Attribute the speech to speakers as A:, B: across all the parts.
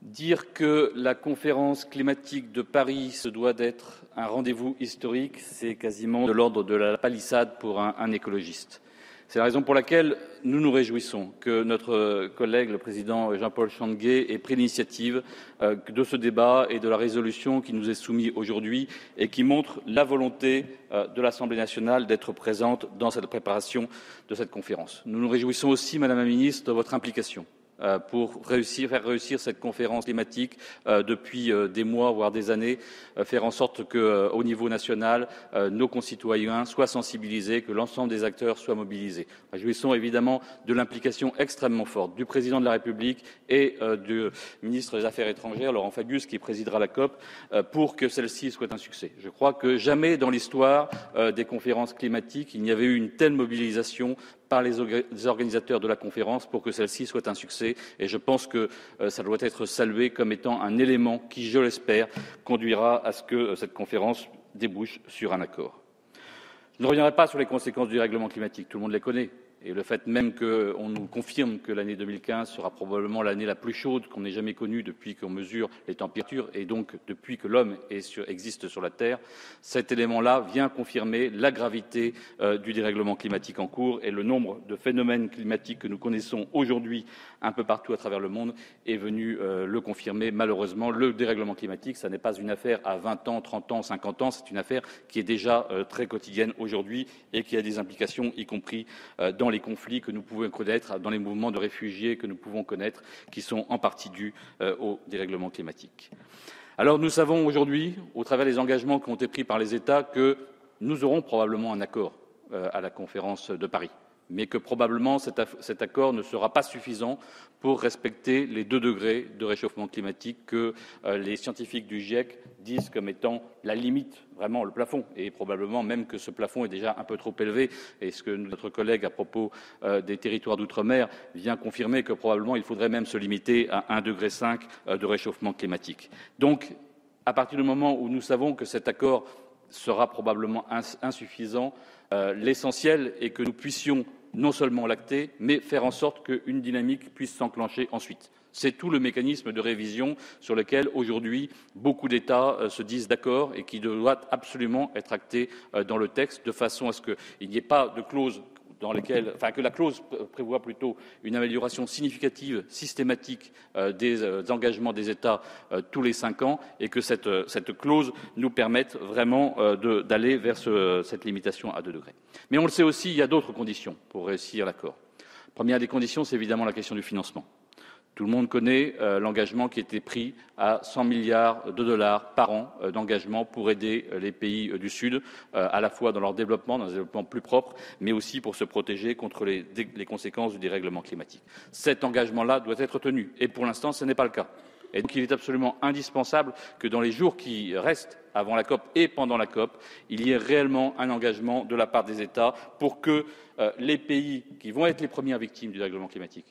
A: Dire que la conférence climatique de Paris se doit d'être un rendez-vous historique, c'est quasiment de l'ordre de la palissade pour un écologiste. C'est la raison pour laquelle nous nous réjouissons que notre collègue, le président Jean-Paul Changuet, ait pris l'initiative de ce débat et de la résolution qui nous est soumise aujourd'hui et qui montre la volonté de l'Assemblée nationale d'être présente dans cette préparation de cette conférence. Nous nous réjouissons aussi, Madame la Ministre, de votre implication pour faire réussir cette conférence climatique depuis des mois, voire des années, faire en sorte qu'au niveau national, nos concitoyens soient sensibilisés, que l'ensemble des acteurs soient mobilisés. Réjouissons évidemment de l'implication extrêmement forte du Président de la République et du ministre des Affaires étrangères, Laurent Fabius, qui présidera la COP, pour que celle-ci soit un succès. Je crois que jamais dans l'histoire des conférences climatiques, il n'y avait eu une telle mobilisation par les organisateurs de la conférence pour que celle-ci soit un succès. Et je pense que ça doit être salué comme étant un élément qui, je l'espère, conduira à ce que cette conférence débouche sur un accord. Je ne reviendrai pas sur les conséquences du dérèglement climatique, tout le monde les connaît. Et le fait même qu'on nous confirme que l'année 2015 sera probablement l'année la plus chaude qu'on ait jamais connue depuis qu'on mesure les températures et donc depuis que l'homme existe sur la Terre, cet élément-là vient confirmer la gravité du dérèglement climatique en cours et le nombre de phénomènes climatiques que nous connaissons aujourd'hui un peu partout à travers le monde est venu le confirmer. Malheureusement, le dérèglement climatique, ça n'est pas une affaire à 20 ans, 30 ans, 50 ans, c'est une affaire qui est déjà très quotidienne aujourd'hui et qui a des implications, y compris dans les conflits que nous pouvons connaître, dans les mouvements de réfugiés que nous pouvons connaître, qui sont en partie dus au dérèglement climatique. Alors nous savons aujourd'hui, au travers des engagements qui ont été pris par les États, que nous aurons probablement un accord à la conférence de Paris, mais que probablement cet accord ne sera pas suffisant pour respecter les 2 degrés de réchauffement climatique que les scientifiques du GIEC disent comme étant la limite, vraiment le plafond, et probablement même que ce plafond est déjà un peu trop élevé, et ce que notre collègue à propos des territoires d'outre-mer vient confirmer que probablement il faudrait même se limiter à 1,5 degré de réchauffement climatique. Donc, à partir du moment où nous savons que cet accord sera probablement insuffisant, l'essentiel est que nous puissions non seulement l'acter, mais faire en sorte qu'une dynamique puisse s'enclencher ensuite. C'est tout le mécanisme de révision sur lequel, aujourd'hui, beaucoup d'États se disent d'accord et qui doit absolument être acté dans le texte, de façon à ce qu'il n'y ait pas de clause que la clause prévoit plutôt une amélioration significative, systématique des engagements des États tous les 5 ans et que cette clause nous permette vraiment d'aller vers cette limitation à 2 degrés. Mais on le sait aussi, il y a d'autres conditions pour réussir l'accord. Première des conditions, c'est évidemment la question du financement. Tout le monde connaît l'engagement qui a été pris à 100 milliards de dollars par an d'engagement pour aider les pays du Sud, à la fois dans leur développement, dans un développement plus propre, mais aussi pour se protéger contre les conséquences du dérèglement climatique. Cet engagement-là doit être tenu, et pour l'instant, ce n'est pas le cas. Et donc, il est absolument indispensable que dans les jours qui restent avant la COP et pendant la COP, il y ait réellement un engagement de la part des États pour que les pays qui vont être les premières victimes du dérèglement climatique,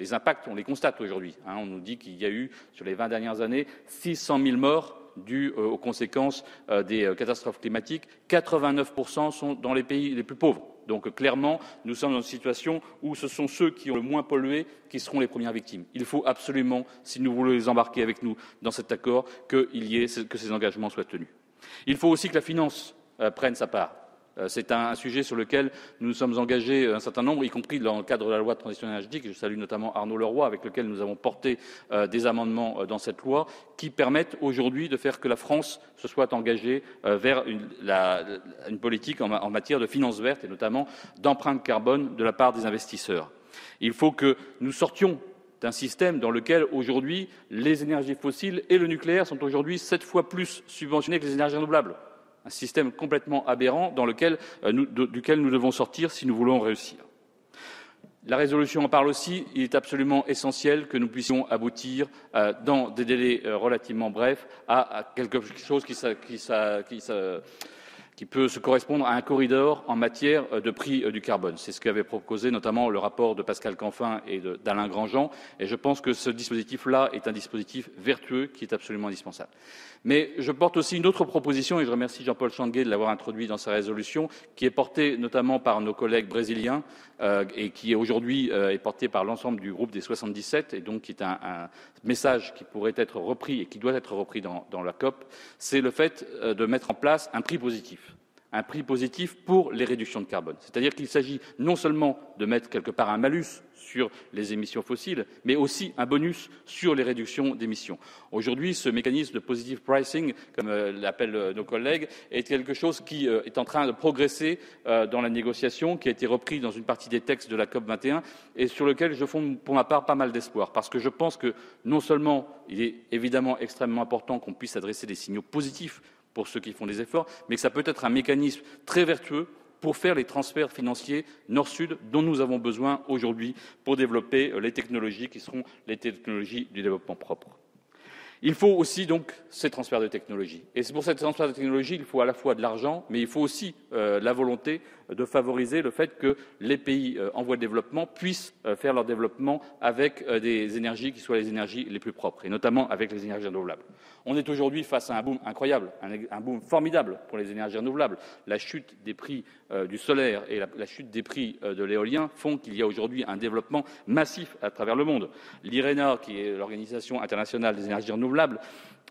A: les impacts, on les constate aujourd'hui. On nous dit qu'il y a eu, sur les 20 dernières années, 600 000 morts dues aux conséquences des catastrophes climatiques. 89% sont dans les pays les plus pauvres. Donc clairement, nous sommes dans une situation où ce sont ceux qui ont le moins pollué qui seront les premières victimes. Il faut absolument, si nous voulons les embarquer avec nous dans cet accord, que ces engagements soient tenus. Il faut aussi que la finance prenne sa part. C'est un sujet sur lequel nous nous sommes engagés un certain nombre, y compris dans le cadre de la loi de transition énergétique. Je salue notamment Arnaud Leroy, avec lequel nous avons porté des amendements dans cette loi, qui permettent aujourd'hui de faire que la France se soit engagée vers une politique en matière de finances vertes et notamment d'empreinte carbone de la part des investisseurs. Il faut que nous sortions d'un système dans lequel aujourd'hui les énergies fossiles et le nucléaire sont aujourd'hui 7 fois plus subventionnés que les énergies renouvelables. Un système complètement aberrant duquel nous devons sortir si nous voulons réussir. La résolution en parle aussi. Il est absolument essentiel que nous puissions aboutir dans des délais relativement brefs à quelque chose qui peut se correspondre à un corridor en matière de prix du carbone. C'est ce qu'avait proposé notamment le rapport de Pascal Canfin et d'Alain Grandjean. Et je pense que ce dispositif-là est un dispositif vertueux qui est absolument indispensable. Mais je porte aussi une autre proposition, et je remercie Jean-Paul Changuet de l'avoir introduit dans sa résolution, qui est portée notamment par nos collègues brésiliens et qui aujourd'hui est portée par l'ensemble du groupe des 77, et donc qui est message qui pourrait être repris et qui doit être repris dans la COP, c'est le fait de mettre en place un prix positif. Un prix positif pour les réductions de carbone. C'est-à-dire qu'il s'agit non seulement de mettre quelque part un malus sur les émissions fossiles, mais aussi un bonus sur les réductions d'émissions. Aujourd'hui, ce mécanisme de positive pricing, comme l'appellent nos collègues, est quelque chose qui est en train de progresser dans la négociation, qui a été repris dans une partie des textes de la COP 21 et sur lequel je fonde pour ma part pas mal d'espoir. Parce que je pense que non seulement il est évidemment extrêmement important qu'on puisse adresser des signaux positifs pour ceux qui font des efforts, mais que ça peut être un mécanisme très vertueux pour faire les transferts financiers nord-sud dont nous avons besoin aujourd'hui pour développer les technologies qui seront les technologies du développement propre. Il faut aussi donc ces transferts de technologie. Et c'est pour ces transferts de technologie, il faut à la fois de l'argent, mais il faut aussi la volonté de favoriser le fait que les pays en voie de développement puissent faire leur développement avec des énergies qui soient les énergies les plus propres, et notamment avec les énergies renouvelables. On est aujourd'hui face à un boom incroyable, un boom formidable pour les énergies renouvelables. La chute des prix du solaire et la chute des prix de l'éolien font qu'il y a aujourd'hui un développement massif à travers le monde. L'IRENA, qui est l'Organisation internationale des énergies renouvelables,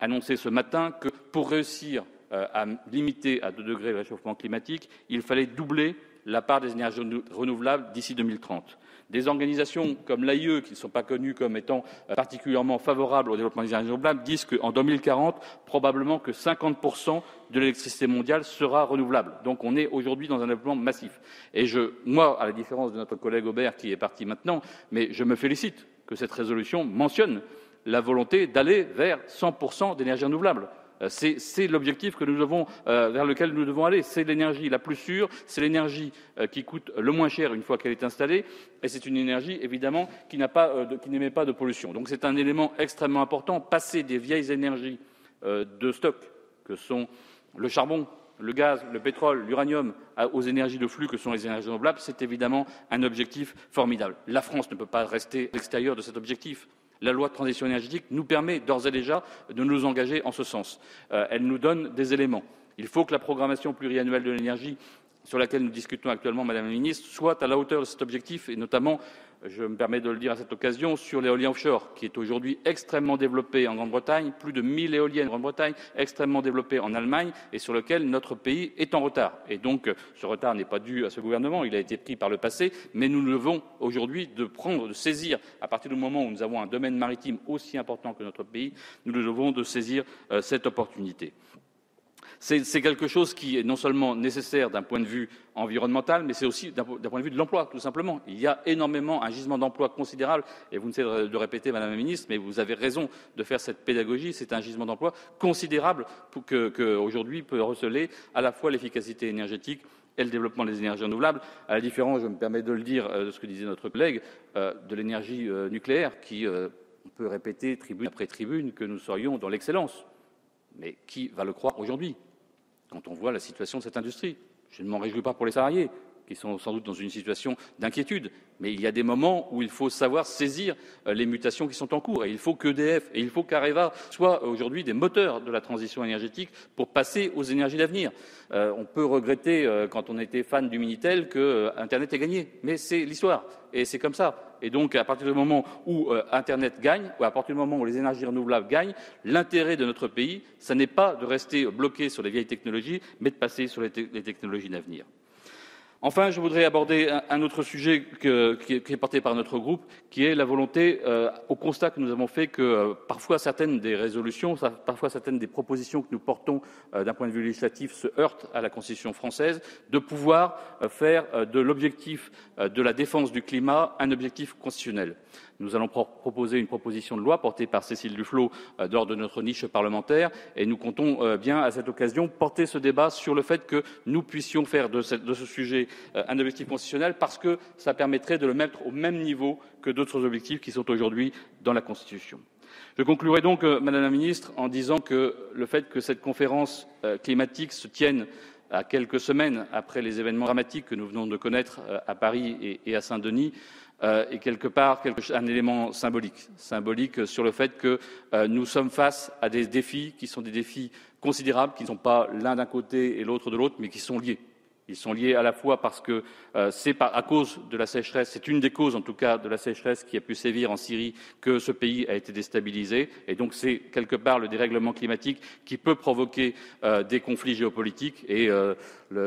A: annonçait ce matin que pour réussir à limiter à 2 degrés le réchauffement climatique, il fallait doubler la part des énergies renouvelables d'ici 2030. Des organisations comme l'AIE, qui ne sont pas connues comme étant particulièrement favorables au développement des énergies renouvelables, disent qu'en 2040, probablement que 50% de l'électricité mondiale sera renouvelable. Donc on est aujourd'hui dans un développement massif. Et moi, à la différence de notre collègue Aubert qui est parti maintenant, mais je me félicite que cette résolution mentionne la volonté d'aller vers 100% d'énergie renouvelable. C'est l'objectif vers lequel nous devons aller. C'est l'énergie la plus sûre, c'est l'énergie qui coûte le moins cher une fois qu'elle est installée, et c'est une énergie évidemment qui n'émet pas de pollution. Donc c'est un élément extrêmement important. Passer des vieilles énergies de stock, que sont le charbon, le gaz, le pétrole, l'uranium, aux énergies de flux que sont les énergies renouvelables, c'est évidemment un objectif formidable. La France ne peut pas rester à l'extérieur de cet objectif. La loi de transition énergétique nous permet d'ores et déjà de nous engager en ce sens. Elle nous donne des éléments. Il faut que la programmation pluriannuelle de l'énergie, sur laquelle nous discutons actuellement, Madame la Ministre, soit à la hauteur de cet objectif, et notamment, je me permets de le dire à cette occasion, sur l'éolien offshore, qui est aujourd'hui extrêmement développé en Grande-Bretagne, plus de 1000 éoliennes en Grande-Bretagne, extrêmement développé en Allemagne, et sur lequel notre pays est en retard. Et donc, ce retard n'est pas dû à ce gouvernement, il a été pris par le passé, mais nous devons aujourd'hui de saisir, à partir du moment où nous avons un domaine maritime aussi important que notre pays, nous devons de saisir cette opportunité. C'est quelque chose qui est non seulement nécessaire d'un point de vue environnemental, mais c'est aussi d'un point de vue de l'emploi, tout simplement. Il y a énormément un gisement d'emploi considérable, et vous ne cessez de répéter, Madame la Ministre, mais vous avez raison de faire cette pédagogie, c'est un gisement d'emploi considérable qu'aujourd'hui peut receler à la fois l'efficacité énergétique et le développement des énergies renouvelables, à la différence, je me permets de le dire, de ce que disait notre collègue, de l'énergie nucléaire, qui, on peut répéter tribune après tribune que nous serions dans l'excellence. Mais qui va le croire aujourd'hui, quand on voit la situation de cette industrie? Je ne m'en réjouis pas pour les salariés, qui sont sans doute dans une situation d'inquiétude, mais il y a des moments où il faut savoir saisir les mutations qui sont en cours, et il faut qu'EDF et il faut qu'Areva soient aujourd'hui des moteurs de la transition énergétique pour passer aux énergies d'avenir. On peut regretter, quand on était fan du Minitel, que Internet ait gagné, mais c'est l'histoire, et c'est comme ça. Et donc, à partir du moment où Internet gagne, ou à partir du moment où les énergies renouvelables gagnent, l'intérêt de notre pays, ce n'est pas de rester bloqué sur les vieilles technologies, mais de passer sur les technologies d'avenir. Enfin, je voudrais aborder un autre sujet qui est porté par notre groupe, qui est la volonté, au constat que nous avons fait que parfois certaines des résolutions, parfois certaines des propositions que nous portons d'un point de vue législatif se heurtent à la Constitution française, de pouvoir faire de l'objectif de la défense du climat un objectif constitutionnel. Nous allons proposer une proposition de loi portée par Cécile Duflot lors de notre niche parlementaire, et nous comptons bien à cette occasion porter ce débat sur le fait que nous puissions faire de ce sujet un objectif constitutionnel, parce que ça permettrait de le mettre au même niveau que d'autres objectifs qui sont aujourd'hui dans la Constitution. Je conclurai donc, Madame la Ministre, en disant que le fait que cette conférence climatique se tienne à quelques semaines après les événements dramatiques que nous venons de connaître à Paris et à Saint-Denis est quelque part un élément symbolique sur le fait que nous sommes face à des défis qui sont des défis considérables, qui ne sont pas l'un d'un côté et l'autre de l'autre, mais qui sont liés. Ils sont liés à la fois parce que c'est à cause de la sécheresse, c'est une des causes en tout cas de la sécheresse qui a pu sévir en Syrie que ce pays a été déstabilisé. Et donc c'est quelque part le dérèglement climatique qui peut provoquer des conflits géopolitiques. Et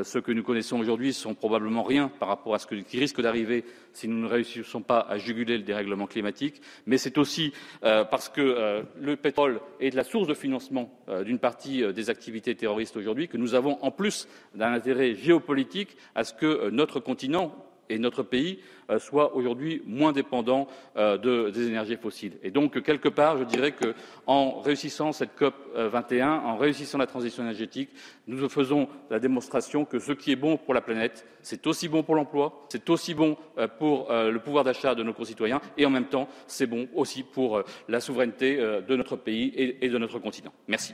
A: ceux que nous connaissons aujourd'hui sont probablement rien par rapport à ce qui risque d'arriver si nous ne réussissons pas à juguler le dérèglement climatique. Mais c'est aussi parce que le pétrole est la source de financement d'une partie des activités terroristes aujourd'hui que nous avons en plus d'un intérêt géopolitique à ce que notre continent et notre pays soient aujourd'hui moins dépendants des énergies fossiles. Et donc, quelque part, je dirais qu'en réussissant cette COP 21, en réussissant la transition énergétique, nous faisons la démonstration que ce qui est bon pour la planète, c'est aussi bon pour l'emploi, c'est aussi bon pour le pouvoir d'achat de nos concitoyens et en même temps, c'est bon aussi pour la souveraineté de notre pays et de notre continent. Merci.